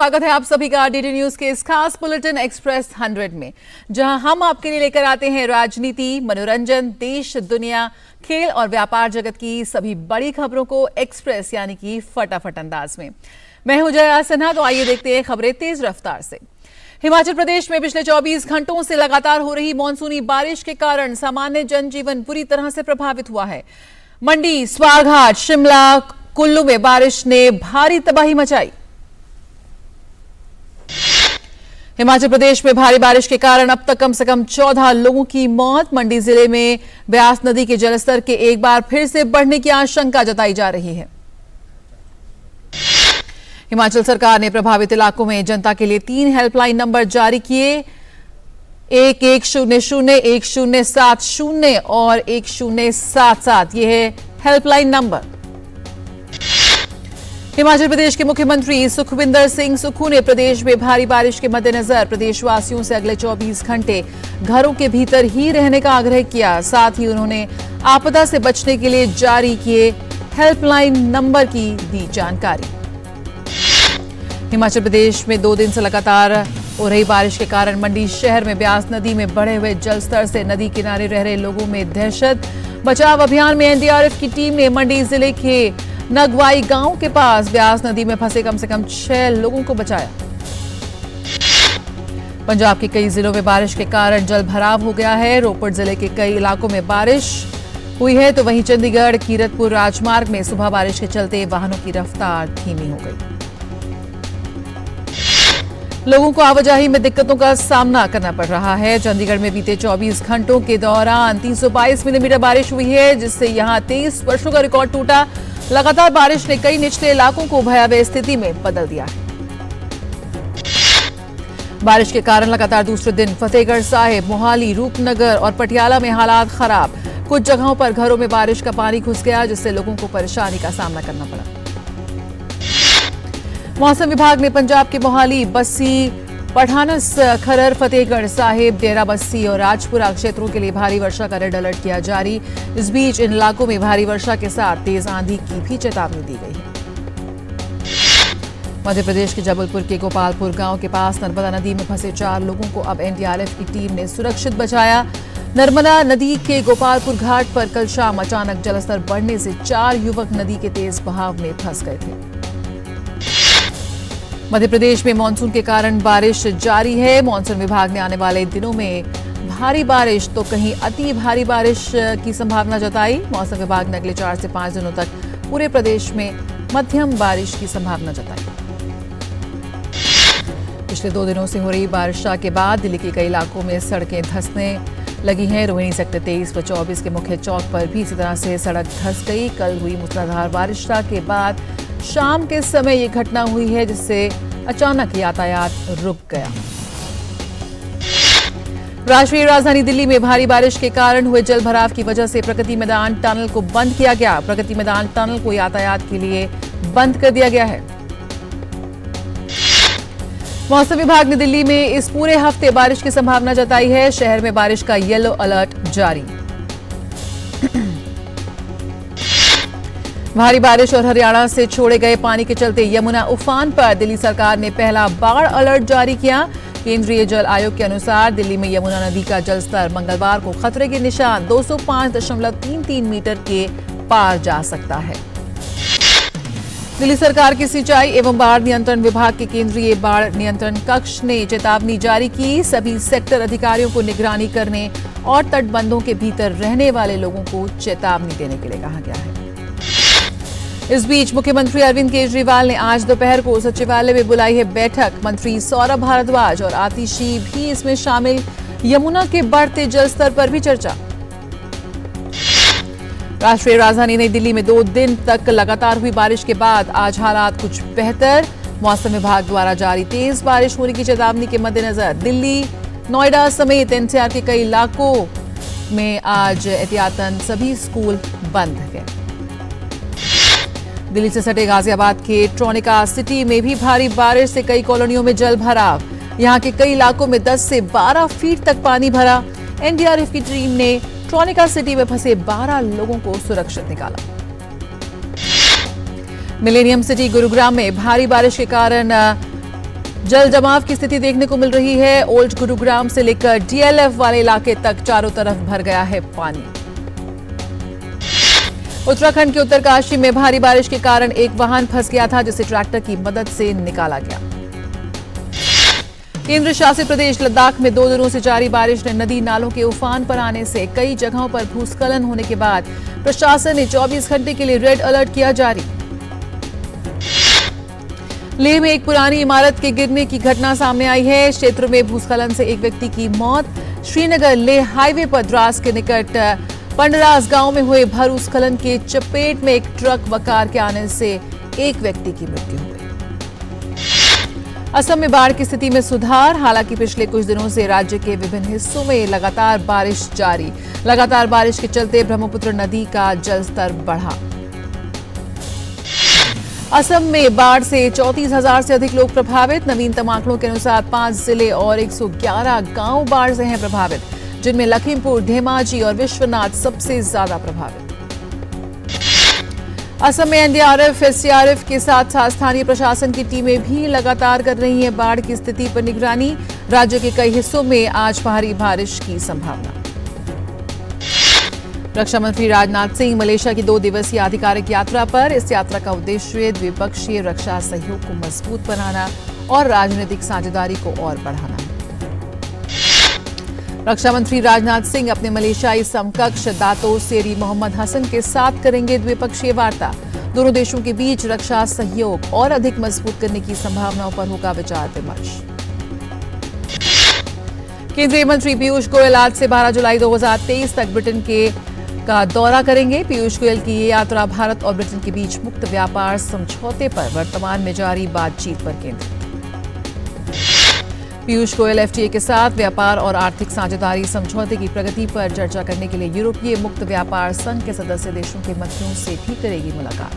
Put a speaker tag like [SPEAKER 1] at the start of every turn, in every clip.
[SPEAKER 1] स्वागत है आप सभी का डीडी न्यूज के इस खास बुलेटिन एक्सप्रेस 100 में, जहां हम आपके लिए लेकर आते हैं राजनीति, मनोरंजन, देश, दुनिया, खेल और व्यापार जगत की सभी बड़ी खबरों को एक्सप्रेस यानी कि फटाफट अंदाज में। मैं हूं जया सिन्हा, तो आइए देखते हैं खबरें तेज रफ्तार से। हिमाचल प्रदेश में पिछले 24 घंटों से लगातार हो रही मानसूनी बारिश के कारण सामान्य जनजीवन बुरी तरह से प्रभावित हुआ है। मंडी, स्वारघाट, शिमला, कुल्लू में बारिश ने भारी तबाही मचाई। हिमाचल प्रदेश में भारी बारिश के कारण अब तक कम से कम 14 लोगों की मौत। मंडी जिले में ब्यास नदी के जलस्तर के एक बार फिर से बढ़ने की आशंका जताई जा रही है। हिमाचल सरकार ने प्रभावित इलाकों में जनता के लिए 3 हेल्पलाइन नंबर जारी किए। 1100, 1070 और 1077 ये है हेल्पलाइन नंबर। हिमाचल प्रदेश के मुख्यमंत्री सुखविंदर सिंह सुक्खू ने प्रदेश में भारी बारिश के मद्देनजर प्रदेशवासियों से अगले 24 घंटे घरों के भीतर ही रहने का आग्रह किया। साथ ही उन्होंने आपदा से बचने के लिए जारी किए हेल्पलाइन नंबर की दी जानकारी। हिमाचल प्रदेश में 2 दिन से लगातार हो रही बारिश के कारण मंडी शहर में ब्यास नदी में बढ़े हुए जलस्तर से नदी किनारे रह रहे लोगों में दहशत। बचाव अभियान में एनडीआरएफ की टीम ने मंडी जिले के नगवाई गांव के पास ब्यास नदी में फंसे कम से कम 6 लोगों को बचाया। पंजाब के कई जिलों में बारिश के कारण जल भराव हो गया है। रोपड़ जिले के कई इलाकों में बारिश हुई है, तो वहीं चंडीगढ़ कीरतपुर राजमार्ग में सुबह बारिश के चलते वाहनों की रफ्तार धीमी हो गई। लोगों को आवाजाही में दिक्कतों का सामना करना पड़ रहा है। चंडीगढ़ में बीते 24 घंटों के दौरान 322 मिलीमीटर बारिश हुई है, जिससे यहां 23 वर्षों का रिकॉर्ड टूटा। लगातार बारिश ने कई निचले इलाकों को भयावह स्थिति में बदल दिया है। बारिश के कारण लगातार दूसरे दिन फतेहगढ़ साहिब, मोहाली, रूपनगर और पटियाला में हालात खराब। कुछ जगहों पर घरों में बारिश का पानी घुस गया, जिससे लोगों को परेशानी का सामना करना पड़ा। मौसम विभाग ने पंजाब के मोहाली, बस्सी, पठानस, खरर, फतेहगढ़ साहिब, डेरा बस्सी और राजपुरा क्षेत्रों के लिए भारी वर्षा का रेड अलर्ट किया जारी। इस बीच इन इलाकों में भारी वर्षा के साथ तेज आंधी की भी चेतावनी दी गई है। मध्य प्रदेश के जबलपुर के गोपालपुर गांव के पास नर्मदा नदी में फंसे 4 लोगों को अब एनडीआरएफ की टीम ने सुरक्षित बचाया। नर्मदा नदी के गोपालपुर घाट पर कल शाम अचानक जलस्तर बढ़ने से 4 युवक नदी के तेज बहाव में फंस गए थे। मध्य प्रदेश में मानसून के कारण बारिश जारी है। मानसून विभाग ने आने वाले दिनों में भारी बारिश तो कहीं अति भारी बारिश की संभावना जताई। मौसम विभाग ने अगले 4 से 5 दिनों तक पूरे प्रदेश में मध्यम बारिश की संभावना जताई। पिछले 2 दिनों से हो रही वर्षा के बाद दिल्ली के कई इलाकों में सड़कें धंसने लगी हैं। रोहिणी सेक्टर 23 व 24 के मुख्य चौक पर भी इसी तरह से सड़क धंस गई। कल हुई मूसलाधार बारिश के बाद शाम के समय ये घटना हुई है, जिससे अचानक यातायात रुक गया। राष्ट्रीय राजधानी दिल्ली में भारी बारिश के कारण हुए जल भराव की वजह से प्रगति मैदान टनल को बंद किया गया। प्रगति मैदान टनल को यातायात के लिए बंद कर दिया गया है। मौसम विभाग ने दिल्ली में इस पूरे हफ्ते बारिश की संभावना जताई है। शहर में बारिश का येलो अलर्ट जारी। भारी बारिश और हरियाणा से छोड़े गए पानी के चलते यमुना उफान पर दिल्ली सरकार ने पहला बाढ़ अलर्ट जारी किया। केंद्रीय जल आयोग के अनुसार दिल्ली में यमुना नदी का जलस्तर मंगलवार को खतरे के निशान 205.33 मीटर के पार जा सकता है। दिल्ली सरकार की सिंचाई एवं बाढ़ नियंत्रण विभाग के केंद्रीय बाढ़ नियंत्रण कक्ष ने चेतावनी जारी की। सभी सेक्टर अधिकारियों को निगरानी करने और तटबंधों के भीतर रहने वाले लोगों को चेतावनी देने के लिए कहा गया है। इस बीच मुख्यमंत्री अरविंद केजरीवाल ने आज दोपहर को सचिवालय में बुलाई है बैठक। मंत्री सौरभ भारद्वाज और आतिशी भी इसमें शामिल। यमुना के बढ़ते जलस्तर पर भी चर्चा। राष्ट्रीय राजधानी नई दिल्ली में 2 दिन तक लगातार हुई बारिश के बाद आज हालात कुछ बेहतर। मौसम विभाग द्वारा जारी तेज बारिश होने की चेतावनी के मद्देनजर दिल्ली, नोएडा समेत एनसीआर के कई इलाकों में आज एहतियातन सभी स्कूल बंद हैं। दिल्ली से सटे गाजियाबाद के ट्रोनिका सिटी में भी भारी बारिश से कई कॉलोनियों में जल भराव। यहां के कई इलाकों में 10 से 12 फीट तक पानी भरा। एनडीआरएफ की टीम ने ट्रोनिका सिटी में फंसे 12 लोगों को सुरक्षित निकाला। मिलेनियम सिटी गुरुग्राम में भारी बारिश के कारण जल जमाव की स्थिति देखने को मिल रही है। ओल्ड गुरुग्राम से लेकर डीएलएफ वाले इलाके तक चारों तरफ भर गया है पानी। उत्तराखंड के उत्तरकाशी में भारी बारिश के कारण एक वाहन फंस गया था, जिसे ट्रैक्टर की मदद से निकाला गया। केंद्र शासित प्रदेश लद्दाख में 2 दिनों से जारी बारिश ने नदी नालों के उफान पर आने से कई जगहों पर भूस्खलन होने के बाद प्रशासन ने 24 घंटे के लिए रेड अलर्ट किया जारी। लेह में एक पुरानी इमारत के गिरने की घटना सामने आई है। क्षेत्र में भूस्खलन से एक व्यक्ति की मौत। श्रीनगर लेह हाईवे पर द्रास के निकट पंडरास गांव में हुए भूस्खलन के चपेट में एक ट्रक व कार के आने से एक व्यक्ति की मृत्यु हो गई। असम में बाढ़ की स्थिति में सुधार। हालांकि पिछले कुछ दिनों से राज्य के विभिन्न हिस्सों में लगातार बारिश जारी। लगातार बारिश के चलते ब्रह्मपुत्र नदी का जलस्तर बढ़ा। असम में बाढ़ से 34,000 से अधिक लोग प्रभावित। नवीनतम आंकड़ों के अनुसार 5 जिले और 111 गांव बाढ़ से हैं प्रभावित, जिनमें लखीमपुर, धेमाजी और विश्वनाथ सबसे ज्यादा प्रभावित। असम में एनडीआरएफ, एसडीआरएफ के साथ साथ स्थानीय प्रशासन की टीमें भी लगातार कर रही हैं बाढ़ की स्थिति पर निगरानी। राज्य के कई हिस्सों में आज भारी बारिश की संभावना। रक्षा मंत्री राजनाथ सिंह मलेशिया की 2 दिवसीय आधिकारिक यात्रा पर। इस यात्रा का उद्देश्य द्विपक्षीय रक्षा सहयोग को मजबूत बनाना और राजनीतिक साझेदारी को और बढ़ाना है। रक्षा मंत्री राजनाथ सिंह अपने मलेशियाई समकक्ष दातो सेरी मोहम्मद हसन के साथ करेंगे द्विपक्षीय वार्ता। दोनों देशों के बीच रक्षा सहयोग और अधिक मजबूत करने की संभावनाओं पर होगा विचार विमर्श। केंद्रीय मंत्री पीयूष गोयल आज से 12 जुलाई 2023 तक ब्रिटेन का दौरा करेंगे। पीयूष गोयल की ये यात्रा भारत और ब्रिटेन के बीच मुक्त व्यापार समझौते पर वर्तमान में जारी बातचीत पर केंद्रित। पीयूष गोयल एफटीए के साथ व्यापार और आर्थिक साझेदारी समझौते की प्रगति पर चर्चा करने के लिए यूरोपीय मुक्त व्यापार संघ के सदस्य देशों के मंत्रियों से भी करेगी मुलाकात।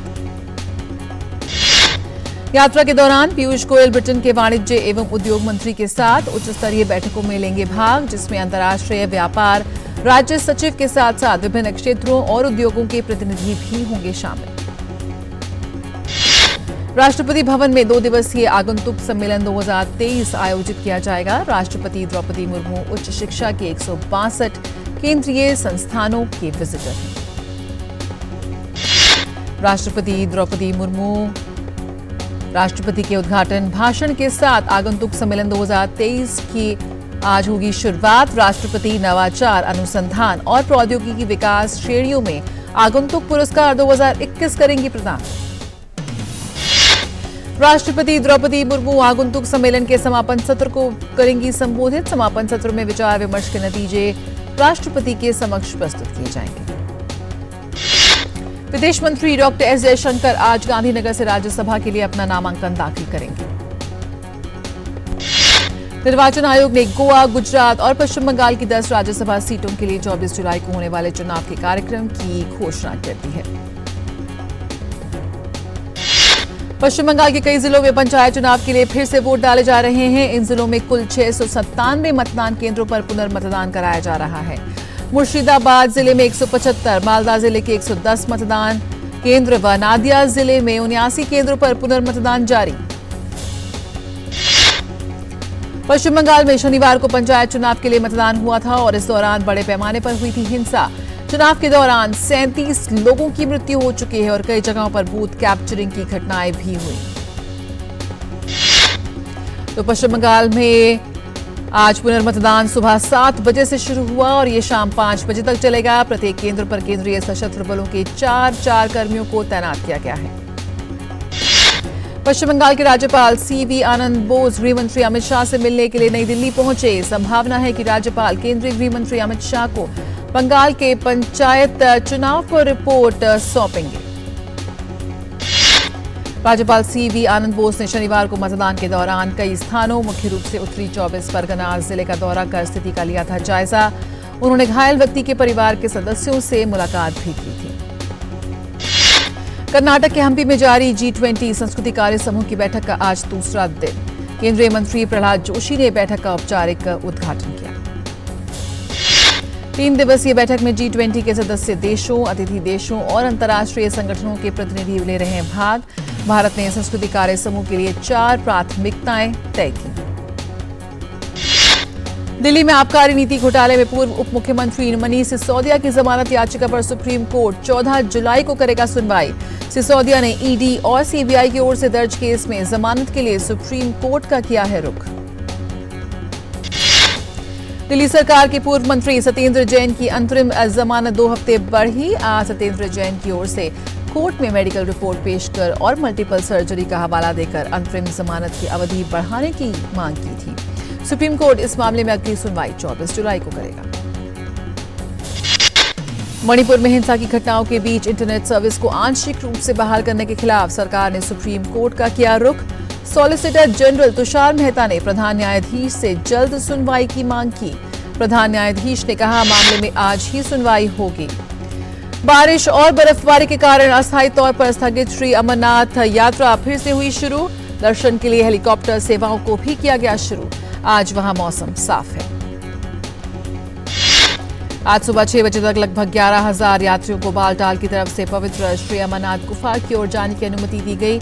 [SPEAKER 1] यात्रा के दौरान पीयूष गोयल ब्रिटेन के वाणिज्य एवं उद्योग मंत्री के साथ उच्च स्तरीय बैठकों में लेंगे भाग, जिसमें अंतर्राष्ट्रीय व्यापार राज्य सचिव के साथ साथ विभिन्न क्षेत्रों और उद्योगों के प्रतिनिधि भी होंगे शामिल। राष्ट्रपति भवन में 2 दिवसीय आगंतुक सम्मेलन 2023 आयोजित किया जाएगा। राष्ट्रपति द्रौपदी मुर्मू उच्च शिक्षा के 162 केंद्रीय संस्थानों के विजिटर हैं। राष्ट्रपति द्रौपदी मुर्मू राष्ट्रपति के उद्घाटन भाषण के साथ आगंतुक सम्मेलन 2023 की आज होगी शुरुआत। राष्ट्रपति नवाचार, अनुसंधान और प्रौद्योगिकी विकास श्रेणियों में आगंतुक पुरस्कार 2021 करेंगी प्रदान। राष्ट्रपति द्रौपदी मुर्मू आगंतुक सम्मेलन के समापन सत्र को करेंगी संबोधित। समापन सत्र में विचार विमर्श के नतीजे राष्ट्रपति के समक्ष प्रस्तुत किए जाएंगे। विदेश मंत्री डॉक्टर एस जयशंकर आज गांधीनगर से राज्यसभा के लिए अपना नामांकन दाखिल करेंगे। निर्वाचन आयोग ने गोवा, गुजरात और पश्चिम बंगाल की 10 राज्यसभा सीटों के लिए 24 जुलाई को होने वाले चुनाव के कार्यक्रम की घोषणा कर दी है। पश्चिम बंगाल के कई जिलों में पंचायत चुनाव के लिए फिर से वोट डाले जा रहे हैं। इन जिलों में कुल 697 मतदान केंद्रों पर पुनर्मतदान कराया जा रहा है। मुर्शिदाबाद जिले में 175, मालदा जिले के 110 मतदान केंद्र व नादिया जिले में 79 केंद्रों पर पुनर्मतदान जारी। पश्चिम बंगाल में शनिवार को पंचायत चुनाव के लिए मतदान हुआ था और इस दौरान बड़े पैमाने पर हुई थी हिंसा। चुनाव के दौरान 37 लोगों की मृत्यु हो चुकी है और कई जगहों पर बूथ कैप्चरिंग की घटनाएं भी हुई। तो पश्चिम बंगाल में आज पुनर्मतदान सुबह 7 बजे से शुरू हुआ और ये शाम 5 बजे तक चलेगा। प्रत्येक केंद्र पर केंद्रीय सशस्त्र बलों के 4 कर्मियों को तैनात किया गया है। पश्चिम बंगाल के राज्यपाल सीवी आनंद बोस गृह मंत्री अमित शाह से मिलने के लिए नई दिल्ली पहुंचे। संभावना है कि राज्यपाल केंद्रीय गृह मंत्री अमित शाह को बंगाल के पंचायत चुनाव पर रिपोर्ट सौंपेंगे। राज्यपाल सीवी आनंद बोस ने शनिवार को मतदान के दौरान कई स्थानों, मुख्य रूप से उत्तरी 24 परगना जिले का दौरा कर स्थिति का लिया था जायजा। उन्होंने घायल व्यक्ति के परिवार के सदस्यों से मुलाकात भी की थी। कर्नाटक के हम्पी में जारी G20 संस्कृति कार्य समूह की बैठक का आज दूसरा दिन। केंद्रीय मंत्री प्रहलाद जोशी ने बैठक का औपचारिक उद्घाटन किया। 3 दिवसीय बैठक में G20 के सदस्य देशों, अतिथि देशों और अंतर्राष्ट्रीय संगठनों के प्रतिनिधि ले रहे हैं भाग। भारत ने संस्कृति कार्य समूह के लिए 4 प्राथमिकताएं तय की। दिल्ली में आबकारी नीति घोटाले में पूर्व उप मुख्यमंत्री मनीष सिसोदिया की जमानत याचिका पर सुप्रीम कोर्ट 14 जुलाई को करेगा सुनवाई। सिसोदिया ने ईडी और सीबीआई की ओर से दर्ज केस में जमानत के लिए सुप्रीम कोर्ट का किया है रुख। दिल्ली सरकार के पूर्व मंत्री सत्येंद्र जैन की अंतरिम जमानत 2 हफ्ते बढ़ी। आज सत्येंद्र जैन की ओर से कोर्ट में मेडिकल रिपोर्ट पेश कर और मल्टीपल सर्जरी का हवाला देकर अंतरिम जमानत की अवधि बढ़ाने की मांग की थी। सुप्रीम कोर्ट इस मामले में अगली सुनवाई 24 जुलाई को करेगा। मणिपुर में हिंसा की घटनाओं के बीच इंटरनेट सर्विस को आंशिक रूप से बहाल करने के खिलाफ सरकार ने सुप्रीम कोर्ट का किया रुख। सॉलिसिटर जनरल तुषार मेहता ने प्रधान न्यायाधीश से जल्द सुनवाई की मांग की। प्रधान न्यायाधीश ने कहा मामले में आज ही सुनवाई होगी। बारिश और बर्फबारी के कारण अस्थायी तौर पर स्थगित श्री अमरनाथ यात्रा फिर से हुई शुरू। दर्शन के लिए हेलीकॉप्टर सेवाओं को भी किया गया शुरू। आज वहां मौसम साफ है। आज सुबह 6 बजे तक लगभग 11,000 यात्रियों को बालटाल की तरफ से पवित्र श्री अमरनाथ गुफा की ओर जाने की अनुमति दी गई।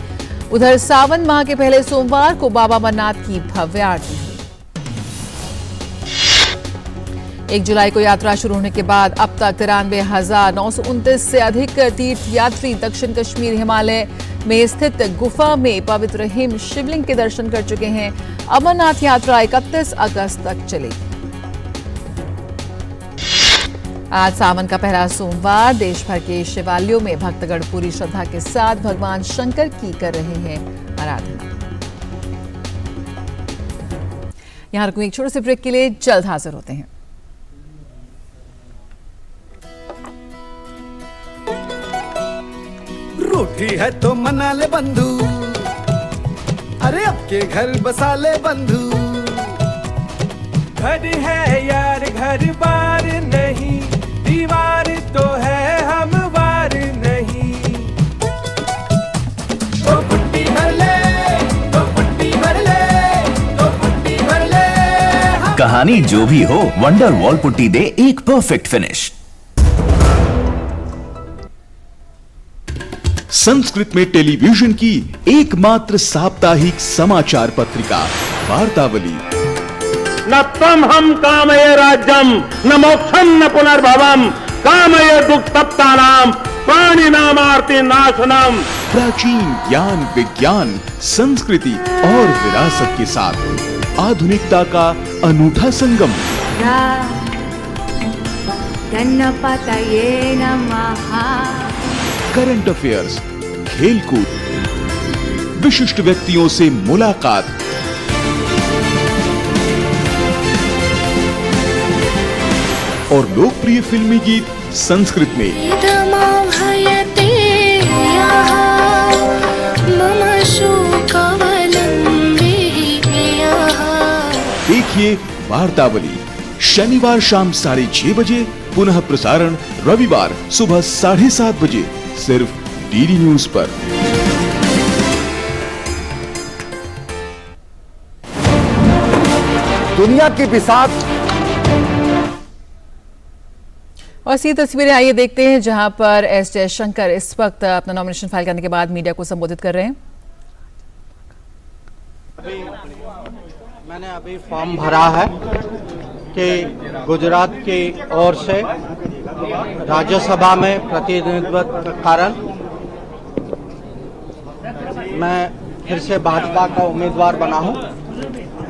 [SPEAKER 1] उधर सावन माह के पहले सोमवार को बाबा अमरनाथ की भव्य आरती हुई। 1 जुलाई को यात्रा शुरू होने के बाद अब तक 93,929 से अधिक तीर्थ यात्री दक्षिण कश्मीर हिमालय में स्थित गुफा में पवित्र हिम शिवलिंग के दर्शन कर चुके हैं। अमरनाथ यात्रा 31 अगस्त तक चलेगी। आज सावन का पहला सोमवार। देश भर के शिवालयों में भक्तगण पूरी श्रद्धा के साथ भगवान शंकर की कर रहे हैं आराधना। यहां रुकूं एक छोटे से ब्रेक के लिए, जल्द हाजिर होते हैं।
[SPEAKER 2] रूठी है तो मना ले बंधु, अरे अब के घर बसा ले बंधु।
[SPEAKER 3] घर है यार घर बार नहीं, दीवार तो है हम वार नहीं।
[SPEAKER 2] तो पुट्टी भर ले, तो पुट्टी भर ले, तो पुट्टी भर ले।
[SPEAKER 4] कहानी जो भी हो, वंडर वॉल पुट्टी दे एक परफेक्ट फिनिश।
[SPEAKER 5] संस्कृत में टेलीविजन की एकमात्र साप्ताहिक समाचार पत्रिका वार्तावली।
[SPEAKER 6] न त्वम हम कामये राज्यम न मोक्षम न पुनर्भवम कामये दुख तप्तानाम प्राणिनामार्ति नाशनम।
[SPEAKER 5] प्राचीन ज्ञान विज्ञान संस्कृति और विरासत के साथ आधुनिकता का अनूठा संगम।
[SPEAKER 7] गणपतये नमः।
[SPEAKER 5] करंट अफेयर्स, खेलकूद, विशिष्ट व्यक्तियों से मुलाकात, और लोकप्रिय फिल्मी गीत संस्कृत में। देखिए वार्तावली शनिवार शाम 6:30 बजे, पुनः प्रसारण रविवार सुबह 7:30 बजे, सिर्फ डीडी न्यूज पर।
[SPEAKER 2] दुनिया की बिसात
[SPEAKER 1] और सी तस्वीरें आइए देखते हैं, जहां पर एस जयशंकर इस वक्त अपना नॉमिनेशन फाइल करने के बाद मीडिया को संबोधित कर रहे हैं।
[SPEAKER 8] मैंने अभी फॉर्म भरा है कि गुजरात की ओर से राज्यसभा में प्रतिनिधित्व के कारण मैं फिर से भाजपा का उम्मीदवार बना हूं।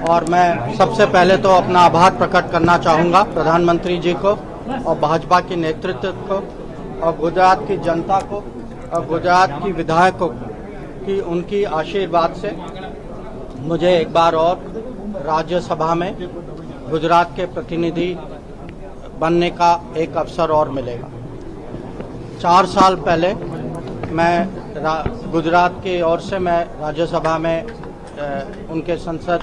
[SPEAKER 8] और मैं सबसे पहले तो अपना आभार प्रकट करना चाहूँगा प्रधानमंत्री जी को और भाजपा के नेतृत्व को और गुजरात की जनता को और गुजरात की विधायकों की उनकी आशीर्वाद से मुझे एक बार और राज्यसभा में गुजरात के प्रतिनिधि बनने का एक अवसर और मिलेगा। 4 साल पहले मैं गुजरात की ओर से मैं राज्यसभा में उनके संसद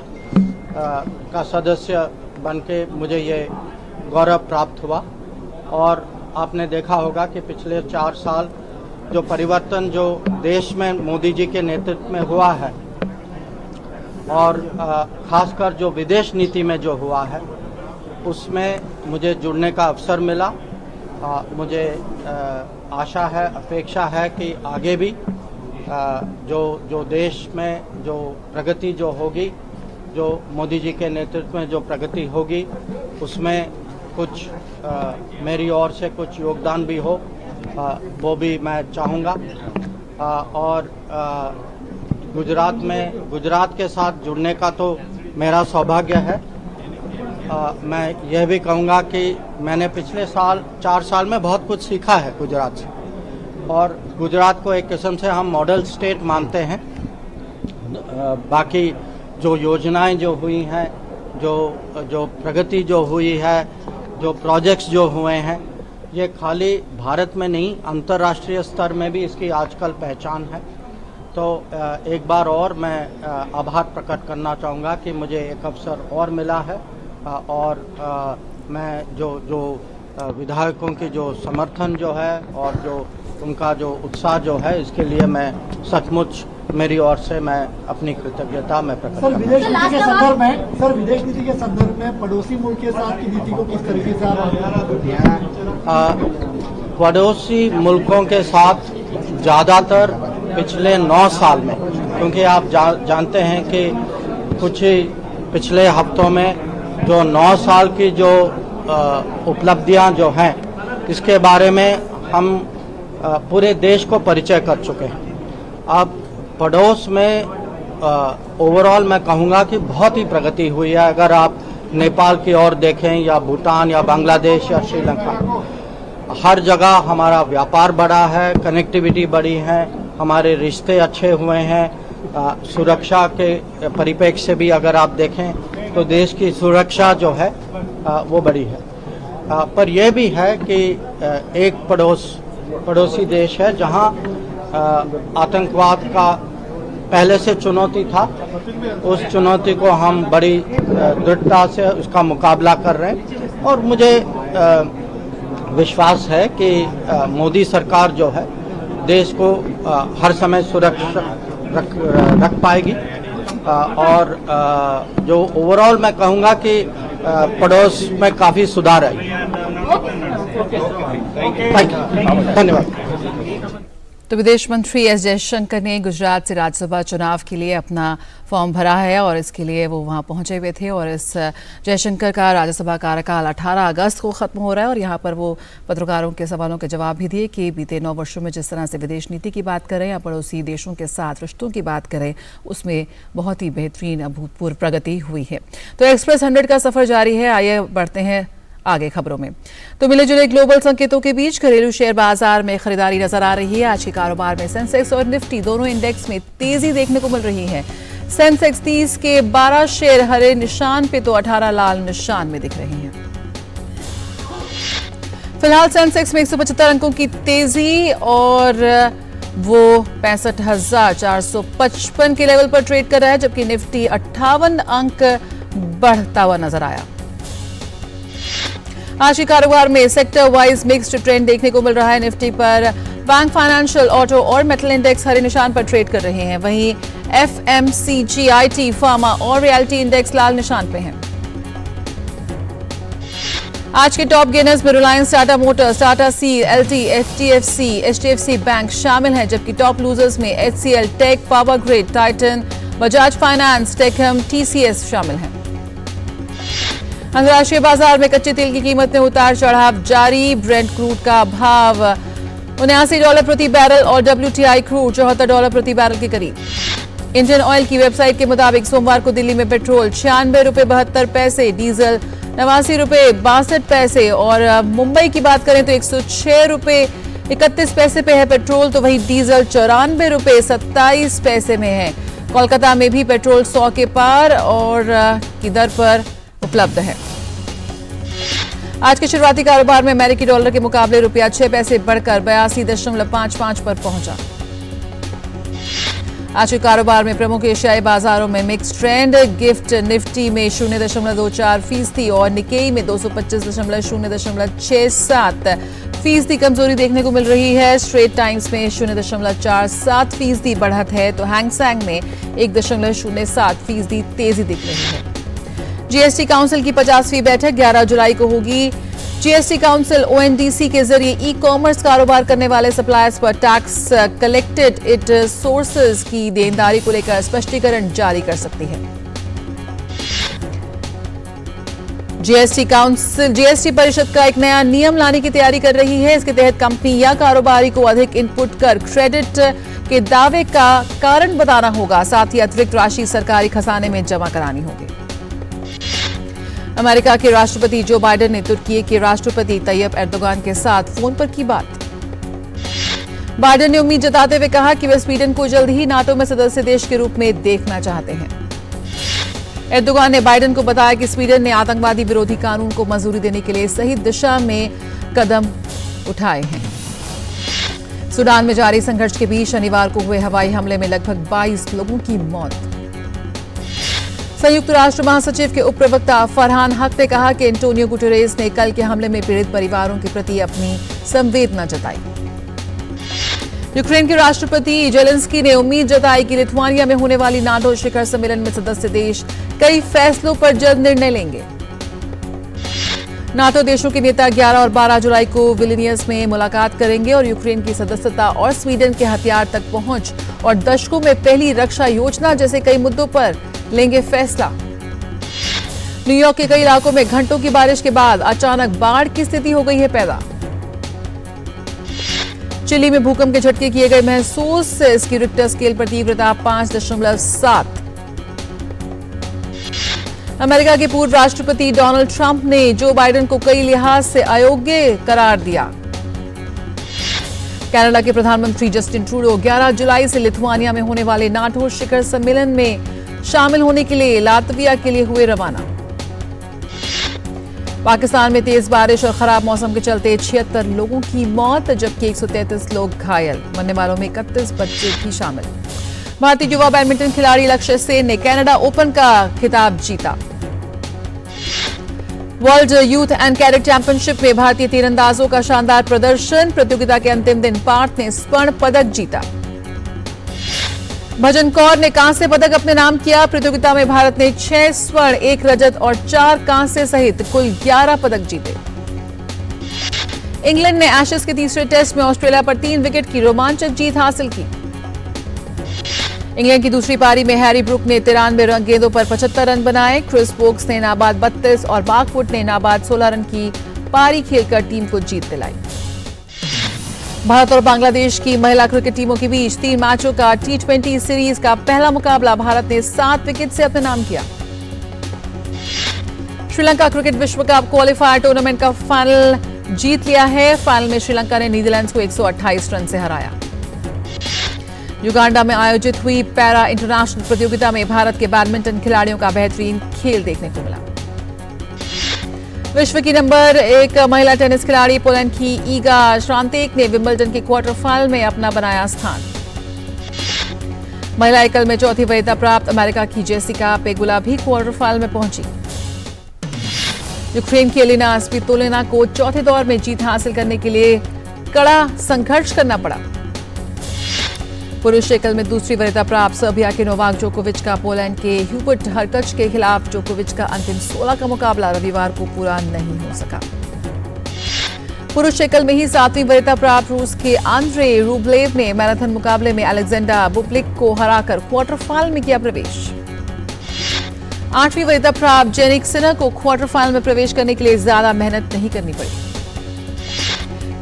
[SPEAKER 8] का सदस्य बनके मुझे ये गौरव प्राप्त हुआ। और आपने देखा होगा कि पिछले 4 साल जो परिवर्तन जो देश में मोदी जी के नेतृत्व में हुआ है और खासकर जो विदेश नीति में जो हुआ है उसमें मुझे जुड़ने का अवसर मिला। मुझे आशा है, अपेक्षा है कि आगे भी जो देश में जो प्रगति जो होगी, जो मोदी जी के नेतृत्व में जो प्रगति होगी, उसमें कुछ मेरी ओर से कुछ योगदान भी हो, वो भी मैं चाहूँगा। और गुजरात के साथ जुड़ने का तो मेरा सौभाग्य है। मैं यह भी कहूँगा कि मैंने पिछले 4 साल में बहुत कुछ सीखा है गुजरात से, और गुजरात को एक किस्म से हम मॉडल स्टेट मानते हैं। बाकी जो योजनाएं जो हुई हैं, जो प्रगति जो हुई है, जो प्रोजेक्ट्स जो हुए हैं, ये खाली भारत में नहीं, अंतर्राष्ट्रीय स्तर में भी इसकी आजकल पहचान है। तो एक बार और मैं आभार प्रकट करना चाहूँगा कि मुझे एक अवसर और मिला है, और मैं जो विधायकों की जो समर्थन जो है और जो उनका जो उत्साह जो है, इसके लिए मैं सचमुच मेरी ओर से मैं अपनी कृतज्ञता में प्रकट करता हूं।
[SPEAKER 7] विदेश नीति के संदर्भ में पड़ोसी मुल्क के साथ की नीति को किस तरीके से आप
[SPEAKER 8] पड़ोसी मुल्कों के साथ ज़्यादातर पिछले 9 साल में, क्योंकि आप जानते हैं कि कुछ ही पिछले हफ्तों में जो 9 साल की जो उपलब्धियां जो हैं, इसके बारे में हम पूरे देश को परिचय कर चुके हैं। अब पड़ोस में ओवरऑल मैं कहूँगा कि बहुत ही प्रगति हुई है। अगर आप नेपाल की ओर देखें, या भूटान, या बांग्लादेश, या श्रीलंका, हर जगह हमारा व्यापार बढ़ा है, कनेक्टिविटी बढ़ी है, हमारे रिश्ते अच्छे हुए हैं। सुरक्षा के परिप्रेक्ष्य से भी अगर आप देखें तो देश की सुरक्षा जो है वो बढ़ी है। पर यह भी है कि एक पड़ोसी देश है जहां आतंकवाद का पहले से चुनौती था, उस चुनौती को हम बड़ी दृढ़ता से उसका मुकाबला कर रहे हैं। और मुझे विश्वास है कि मोदी सरकार जो है देश को हर समय सुरक्षित रख पाएगी। और जो ओवरऑल मैं कहूँगा कि पड़ोस में काफ़ी सुधार है। धन्यवाद।
[SPEAKER 1] तो विदेश मंत्री एस जयशंकर ने गुजरात से राज्यसभा चुनाव के लिए अपना फॉर्म भरा है और इसके लिए वो वहां पहुंचे हुए थे। और इस जयशंकर का राज्यसभा कार्यकाल 18 अगस्त को खत्म हो रहा है और यहाँ पर वो पत्रकारों के सवालों के जवाब भी दिए कि बीते 9 वर्षों में जिस तरह से विदेश नीति की बात करें या पड़ोसी देशों के साथ रिश्तों की बात करें, उसमें बहुत ही बेहतरीन अभूतपूर्व प्रगति हुई है। तो एक्सप्रेस 100 का सफर जारी है। आइए बढ़ते हैं आगे खबरों में। तो मिले जुले ग्लोबल संकेतों के बीच घरेलू शेयर बाजार में खरीदारी नजर आ रही है। आज के कारोबार में सेंसेक्स और निफ्टी दोनों इंडेक्स में तेजी देखने को मिल रही है। सेंसेक्स 30 के 12 शेयर हरे निशान पे तो 18 लाल निशान में दिख रहे हैं। फिलहाल सेंसेक्स में 175 अंकों की तेजी और वो 65,455 के लेवल पर ट्रेड कर रहा है, जबकि निफ्टी 58 अंक बढ़ता हुआ नजर आया। आज के कारोबार में सेक्टर वाइज मिक्स्ड ट्रेंड देखने को मिल रहा है। निफ्टी पर बैंक, फाइनेंशियल, ऑटो और मेटल इंडेक्स हरे निशान पर ट्रेड कर रहे हैं। वहीं एफएमसीजी, आईटी, फार्मा और रियल्टी इंडेक्स लाल निशान पे हैं। आज के टॉप गेनर्स में Reliance, Tata Motors, Tata Steel, LT, HDFC Bank शामिल हैं, जबकि टॉप लूजर्स में HCL, tech, Power Grid, Titan, Bajaj Finance, TechM, TCS शामिल हैं। अंतर्राष्ट्रीय बाजार में कच्चे तेल की कीमत में उतार चढ़ाव जारी। ब्रेंट क्रूड का भाव $79 प्रति बैरल और WTI क्रूड $74 प्रति बैरल के करीब। इंडियन ऑयल की वेबसाइट के मुताबिक सोमवार को दिल्ली में पेट्रोल ₹96.72, डीजल ₹89.62 और मुंबई की बात करें तो ₹106.31 पे है पेट्रोल, तो वहीं डीजल ₹94.27 में है। कोलकाता में भी पेट्रोल 100 के पार और की दर पर उपलब्ध है। आज के शुरुआती कारोबार में अमेरिकी डॉलर के मुकाबले रुपया 6 पैसे बढ़कर 82.55 पर पहुंचा। आज के कारोबार में प्रमुख एशियाई बाजारों में मिक्स ट्रेंड। गिफ्ट निफ्टी में 0.24% और निकेई में 225.067% कमजोरी देखने को मिल रही है। स्ट्रेट टाइम्स में 0.47% बढ़त है, तो हैंगसेंग में 1.07% तेजी दिख रही है। जीएसटी काउंसिल की 50वीं बैठक 11 जुलाई को होगी। जीएसटी काउंसिल ओएनडीसी के जरिए ई कॉमर्स कारोबार करने वाले सप्लायर्स पर टैक्स कलेक्टेड इट सोर्सेज की देनदारी को लेकर स्पष्टीकरण जारी कर सकती है। जीएसटी काउंसिल जीएसटी परिषद का एक नया नियम लाने की तैयारी कर रही है। इसके तहत कंपनी या कारोबारी को अधिक इनपुट कर क्रेडिट के दावे का कारण बताना होगा। साथ ही अतिरिक्त राशि सरकारी खजाने में जमा करानी होगी। अमेरिका के राष्ट्रपति जो बाइडेन ने तुर्की के राष्ट्रपति तैयब एर्दोगान के साथ फोन पर की बात। बाइडेन ने उम्मीद जताते हुए कहा कि वे स्वीडन को जल्द ही नाटो में सदस्य देश के रूप में देखना चाहते हैं। एर्दोगान ने बाइडेन को बताया कि स्वीडन ने आतंकवादी विरोधी कानून को मंजूरी देने के लिए सही दिशा में कदम उठाए हैं। सूडान में जारी संघर्ष के बीच शनिवार को हुए हवाई हमले में लगभग 22 लोगों की मौत। संयुक्त राष्ट्र महासचिव के उप प्रवक्ता फरहान हक ने कहा कि एंटोनियो गुटेरेस ने कल के हमले में पीड़ित परिवारों के प्रति अपनी संवेदना जताई। यूक्रेन के राष्ट्रपति जेलेंस्की ने उम्मीद जताई कि लिथुआनिया में होने वाली नाटो शिखर सम्मेलन में सदस्य देश कई फैसलों पर जल्द निर्णय लेंगे। नाटो देशों के नेता 11 और 12 जुलाई को विलिनियस में मुलाकात करेंगे और यूक्रेन की सदस्यता और स्वीडन के हथियार तक पहुंच और दशकों में पहली रक्षा योजना जैसे कई मुद्दों पर लेंगे फैसला। न्यूयॉर्क के कई इलाकों में घंटों की बारिश के बाद अचानक बाढ़ की स्थिति हो गई है पैदा। चिली में भूकंप के झटके किए गए महसूस। इसकी रिक्टर स्केल पर तीव्रता 5.7। अमेरिका के पूर्व राष्ट्रपति डोनाल्ड ट्रंप ने जो बाइडेन को कई लिहाज से अयोग्य करार दिया। कनाडा के प्रधानमंत्री जस्टिन ट्रूडो 11 जुलाई से लिथुआनिया में होने वाले नाटो शिखर सम्मेलन में शामिल होने के लिए लातविया के लिए हुए रवाना। पाकिस्तान में तेज बारिश और खराब मौसम के चलते 76 लोगों की मौत जबकि 133 लोग घायल। मरने वालों में 31 बच्चे भी शामिल। भारतीय युवा बैडमिंटन खिलाड़ी लक्ष्य सेन ने कनाडा ओपन का खिताब जीता। World youth and cadet championship में भारतीय तीरंदाजों का शानदार प्रदर्शन। प्रतियोगिता के अंतिम दिन पार्थ ने स्वर्ण पदक जीता। भजन कौर ने कांस्य पदक अपने नाम किया। प्रतियोगिता में भारत ने 6 स्वर्ण, 1 रजत और 4 कांस्य सहित कुल 11 पदक जीते। इंग्लैंड ने एशेज के तीसरे टेस्ट में ऑस्ट्रेलिया पर 3 विकेट की रोमांचक जीत हासिल की। इंग्लैंड की दूसरी पारी में हैरी ब्रुक ने 93 गेंदों पर 75 रन बनाए। क्रिस वोक्स ने नाबाद 32 और बाकवुड ने नाबाद 16 रन की पारी खेलकर टीम को जीत दिलाई। भारत और बांग्लादेश की महिला क्रिकेट टीमों के बीच 3 मैचों का T20 सीरीज का पहला मुकाबला भारत ने 7 विकेट से अपने नाम किया। श्रीलंका क्रिकेट विश्व कप क्वालिफायर टूर्नामेंट का फाइनल जीत लिया है। फाइनल में श्रीलंका ने नीदरलैंड्स को 128 रन से हराया। युगांडा में आयोजित हुई पैरा इंटरनेशनल प्रतियोगिता में भारत के बैडमिंटन खिलाड़ियों का बेहतरीन खेल देखने को मिला। विश्व की नंबर 1 महिला टेनिस खिलाड़ी पोलैंड की ईगा श्रांतेक ने विंबलडन के क्वार्टर फाइनल में अपना बनाया स्थान। महिला एकल में चौथी वरीयता प्राप्त अमेरिका की जेसिका पेगुला भी क्वार्टर फाइनल में पहुंची। यूक्रेन की एलिना स्वितोलिना को चौथे दौर में जीत हासिल करने के लिए कड़ा संघर्ष करना पड़ा। पुरुष एकल में दूसरी वरीयता प्राप्त सर्बिया के नोवाक जोकोविच का पोलैंड के ह्यूबर्ट हरकच के खिलाफ जोकोविच का अंतिम 16 का मुकाबला रविवार को पूरा नहीं हो सका। पुरुष एकल में ही 7वीं वरीयता प्राप्त रूस के आंद्रे रूबलेव ने मैराथन मुकाबले में अलेक्जेंडर बुब्लिक को हराकर क्वार्टर फाइनल में किया प्रवेश। 8वीं वरीयता प्राप्त जेनिक सिनर को क्वार्टर फाइनल में प्रवेश करने के लिए ज्यादा मेहनत नहीं करनी पड़ी।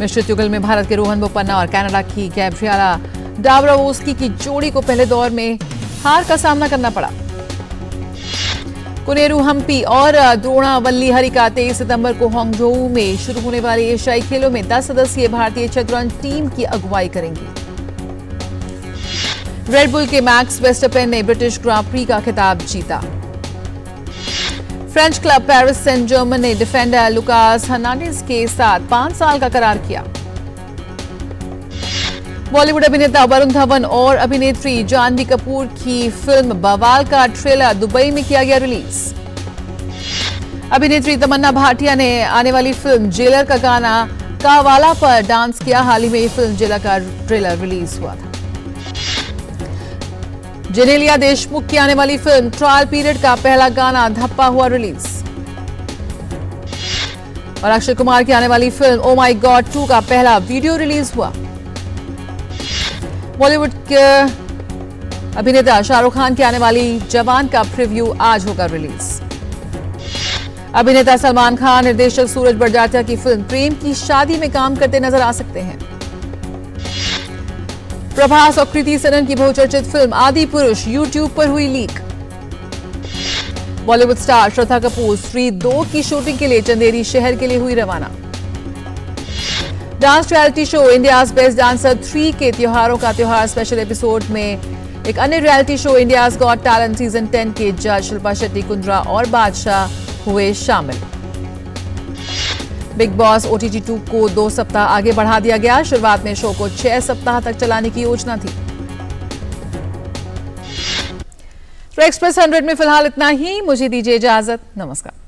[SPEAKER 1] मिश्रित युगल में भारत के रोहन बोपन्ना और कनाडा की गैब्रिएला डाब्रावोस्की की जोड़ी को पहले दौर में हार का सामना करना पड़ा। कुनेरू हम्पी और द्रोणावल्ली हरिका 23 सितंबर को हांगझोऊ में शुरू होने वाले एशियाई खेलों में 10 सदस्यीय भारतीय शतरंज टीम की अगुवाई करेंगी। रेड बुल के मैक्स वेस्टरपेन ने ब्रिटिश ग्रां प्री का खिताब जीता। French club Paris Saint Germain ने डिफेंडर लुकास हर्नांडेज के साथ 5 साल का करार किया। बॉलीवुड अभिनेता वरुण धवन और अभिनेत्री जानवी कपूर की फिल्म बवाल का ट्रेलर दुबई में किया गया रिलीज। अभिनेत्री तमन्ना भाटिया ने आने वाली फिल्म जेलर का गाना कावाला पर डांस किया। हाल ही में ये फिल्म जेलर का ट्रेलर रिलीज हुआ था। जेनेलिया देशमुख की आने वाली फिल्म ट्रायल पीरियड का पहला गाना धप्पा हुआ रिलीज। और अक्षय कुमार की आने वाली फिल्म ओ माई गॉड 2 का पहला वीडियो रिलीज हुआ। बॉलीवुड के अभिनेता शाहरुख खान की आने वाली जवान का प्रीव्यू आज होगा रिलीज। अभिनेता सलमान खान निर्देशक सूरज बड़जात्या की फिल्म प्रेम की शादी में काम करते नजर आ सकते हैं। प्रभास और कृति सेनन की बहुचर्चित फिल्म आदि पुरुष यूट्यूब पर हुई लीक। बॉलीवुड स्टार श्रद्धा कपूर स्त्री 2 की शूटिंग के लिए चंदेरी शहर के लिए हुई रवाना। Dance reality show India's best dancer 3 के त्योहारों का त्योहार स्पेशल एपिसोड में एक अन्य reality show India's got talent season 10 के जज शिल्पा शेट्टी, कुंद्रा और बादशाह हुए शामिल। बिग बॉस OTT 2 को 2 सप्ताह आगे बढ़ा दिया गया। शुरुआत में शो को 6 सप्ताह तक चलाने की योजना थी। तो एक्सप्रेस 100 में फिलहाल इतना ही। मुझे दीजिए इजाजत। नमस्कार।